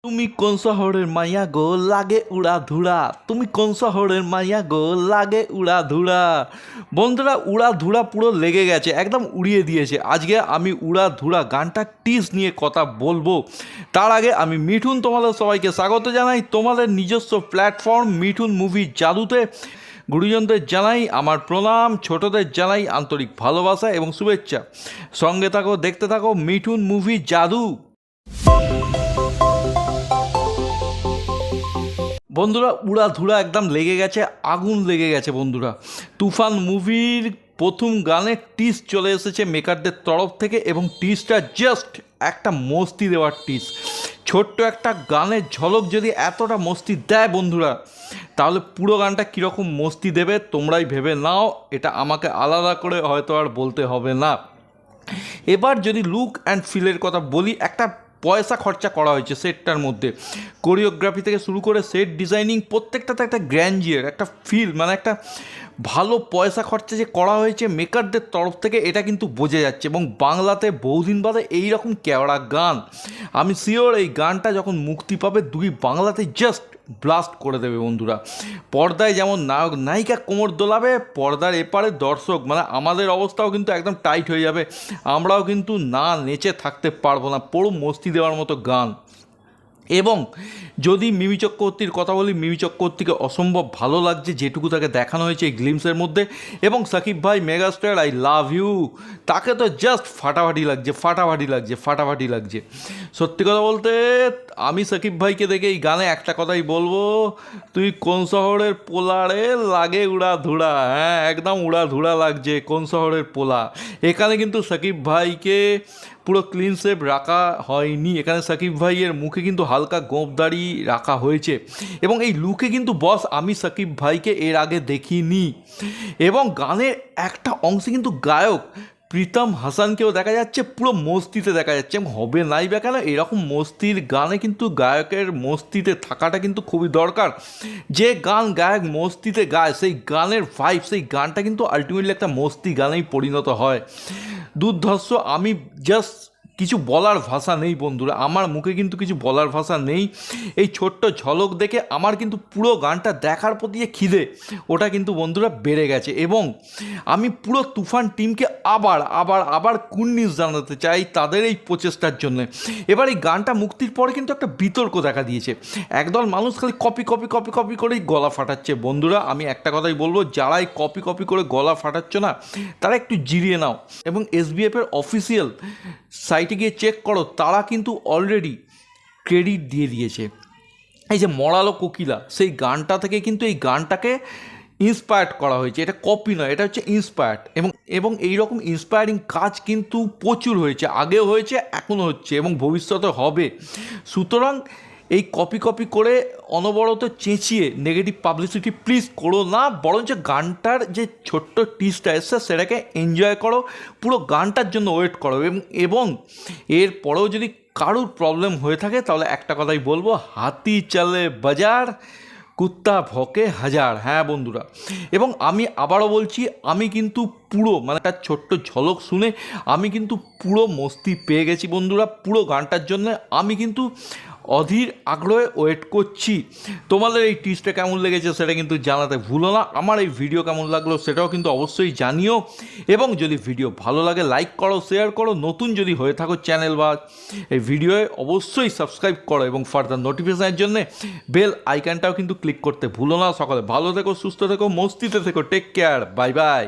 তুমি কোন শহরের মাইয়া গো লাগে উড়া ধুরা, তুমি কোন শহরের মাইয়া গো লাগে উড়া ধুরা। বন্ধুরা, উড়া ধুরা পুরো লেগে গেছে, একদম উড়িয়ে দিয়েছে। আজকে আমি উড়া ধুরা গানটা টিজ নিয়ে কথা বলবো। তার আগে আমি মিঠুন তোমাদের সবাইকে স্বাগত জানাই তোমাদের নিজস্ব প্ল্যাটফর্ম মিঠুন মুভি জাদুতে। গুরুজনদের জানাই আমার প্রণাম, ছোটদের জানাই আন্তরিক ভালোবাসা এবং শুভেচ্ছা। সঙ্গে থাকো, দেখতে থাকো মিঠুন মুভি জাদু। বন্ধুরা, উড়াধুরা একদম লেগে গেছে, আগুন লেগে গেছে বন্ধুরা। তুফান মুভির প্রথম গানে টিস চলে এসেছে মেকারদের তরফ থেকে এবং টিসটা জাস্ট একটা মস্তি দেওয়ার টিস। ছোট্ট একটা গানের ঝলক যদি এতটা মস্তি দেয় বন্ধুরা, তাহলে পুরো গানটা কীরকম মস্তি দেবে তোমরাই ভেবে নাও। এটা আমাকে আলাদা করে হয়তো আর বলতে হবে না। এবার যদি লুক অ্যান্ড ফিলের কথা বলি, একটা পয়সা খরচা করা হয়েছে সেটটার মধ্যে। কোরিওগ্রাফি থেকে শুরু করে সেট ডিজাইনিং প্রত্যেকটাতে একটা গ্র্যান্ডিয়ার, একটা ফিল, মানে একটা ভালো পয়সা খরচা যে করা হয়েছে মেকারদের তরফ থেকে, এটা কিন্তু বোঝা যাচ্ছে। এবং বাংলাতে বহুদিন বাদে এইরকম কেওড়া গান, আমি শিওর এই গানটা যখন মুক্তি পাবে দুই বাংলাতে জাস্ট ব্লাস্ট করে দেবে বন্ধুরা। পর্দায় যেমন নায়ক নায়িকা কোমর দোলাবে, পর্দার এপারে দর্শক, মানে আমাদের অবস্থাও কিন্তু একদম টাইট হয়ে যাবে। আমরাও কিন্তু না নেচে থাকতে পারবো না, পুরো মস্তি দেওয়ার মতো গান। এবং যদি মিমি চক্রবর্তীর কথা বলি, মিমি চক্রবর্তীকে অসম্ভব ভালো লাগছে যেটুকু তাকে দেখানো হয়েছে এই গ্লিমসের মধ্যে। এবং সাকিব ভাই মেগাস্টার, আই লাভ ইউ, তাকে তো জাস্ট ফাটাফাটি লাগছে, ফাটাফাটি লাগছে, ফাটাফাটি লাগছে। সত্যি কথা বলতে আমি সাকিব ভাইকে দেখে এই গানে একটা কথাই বলবো, তুই কোন শহরের পোলা রে লাগে উড়া ধুরা। হ্যাঁ, একদম উড়া ধুরা লাগছে, কোন শহরের পোলা। এখানে কিন্তু সাকিব ভাইকে পুরো ক্লিন শেপ রাখা হয়নি, এখানে সাকিব ভাইয়ের মুখে কিন্তু হালকা গোঁপদাড়ি রাখা হয়েছে। এবং এই লুকে কিন্তু বস আমি সাকিব ভাইকে এর আগে দেখিনি। এবং গানের একটা অংশে কিন্তু গায়ক প্রীতম হাসানকেও দেখা যাচ্ছে, পুরো মস্তিতে দেখা যাচ্ছে। এবং হবে নাই বা কেন, এরকম মস্তির গানে কিন্তু গায়কের মস্তিতে থাকাটা কিন্তু খুবই দরকার। যে গান গায়ক মস্তিতে গায়, সেই গানের ভাইব, সেই গানটা কিন্তু আলটিমেটলি একটা মস্তি গানেই পরিণত হয়। দুর্ধর্ষ, আমি জাস্ট কিছু বলার ভাষা নেই বন্ধুরা, আমার মুখে কিন্তু কিছু বলার ভাষা নেই। এই ছোট্ট ঝলক দেখে আমার কিন্তু পুরো গানটা দেখার প্রতি যে খিদে, ওটা কিন্তু বন্ধুরা বেড়ে গেছে। এবং আমি পুরো তুফান টিমকে আবার আবার আবার কুর্নিশ জানাতে চাই তাদের এই প্রচেষ্টার জন্য। এবার এই গানটা মুক্তির পরে কিন্তু একটা বিতর্ক দেখা দিয়েছে, একদল মানুষ খালি কপি কপি কপি কপি করেই গলা ফাটাচ্ছে। বন্ধুরা, আমি একটা কথাই বলবো, যারাই কপি কপি করে গলা ফাটাচ্ছ না, তারা একটু জিরিয়ে নাও এবং এসবিএফের অফিসিয়াল সাইটে গিয়ে চেক করো, তারা কিন্তু অলরেডি ক্রেডিট দিয়ে দিয়েছে। এই যে মরালো কোকিলা, সেই গানটা থেকে কিন্তু এই গানটাকে ইন্সপায়ার্ড করা হয়েছে, এটা কপি নয়, এটা হচ্ছে ইন্সপায়ার্ড। এবং এবং এইরকম ইন্সপায়ারিং কাজ কিন্তু প্রচুর হয়েছে, আগেও হয়েছে, এখনও হচ্ছে এবং ভবিষ্যতে হবে। সুতরাং এই কপি কপি করে অনবরত চেঁচিয়ে নেগেটিভ পাবলিসিটি প্লিজ করো না, বরঞ্চ গানটার যে ছোট্ট টিজটা এসছে সেটাকে এনজয় করো, পুরো গানটার জন্য ওয়েট করো। এবং এরপরেও যদি কারোর প্রবলেম হয়ে থাকে, তাহলে একটা কথাই বলবো, হাতি চলে বাজার, কুত্তা ভকে হাজার। হ্যাঁ বন্ধুরা, এবং আমি আবারও বলছি, আমি কিন্তু পুরো, মানে একটা ছোট্ট ঝলক শুনে আমি কিন্তু পুরো মস্তি পেয়ে গেছি বন্ধুরা। পুরো গানটার জন্য আমি কিন্তু অধীর আগ্রহে ওয়েট করছি। তোমাদের এই টিজটা কেমন লেগেছে সেটা কিন্তু জানাতে ভুলো না। আমার এই ভিডিও কেমন লাগলো সেটাও কিন্তু অবশ্যই জানিও। এবং যদি ভিডিও ভালো লাগে লাইক করো, শেয়ার করো, নতুন যদি হয়ে থাকো চ্যানেল বা এই ভিডিওয়ে অবশ্যই সাবস্ক্রাইব করো এবং ফার্দার নোটিফিকেশনের জন্য বেল আইকনটাও কিন্তু ক্লিক করতে ভুলো না। সকালে ভালো থেকো, সুস্থ থেকো, মস্তিতে থেকো, টেক কেয়ার, বাই বাই।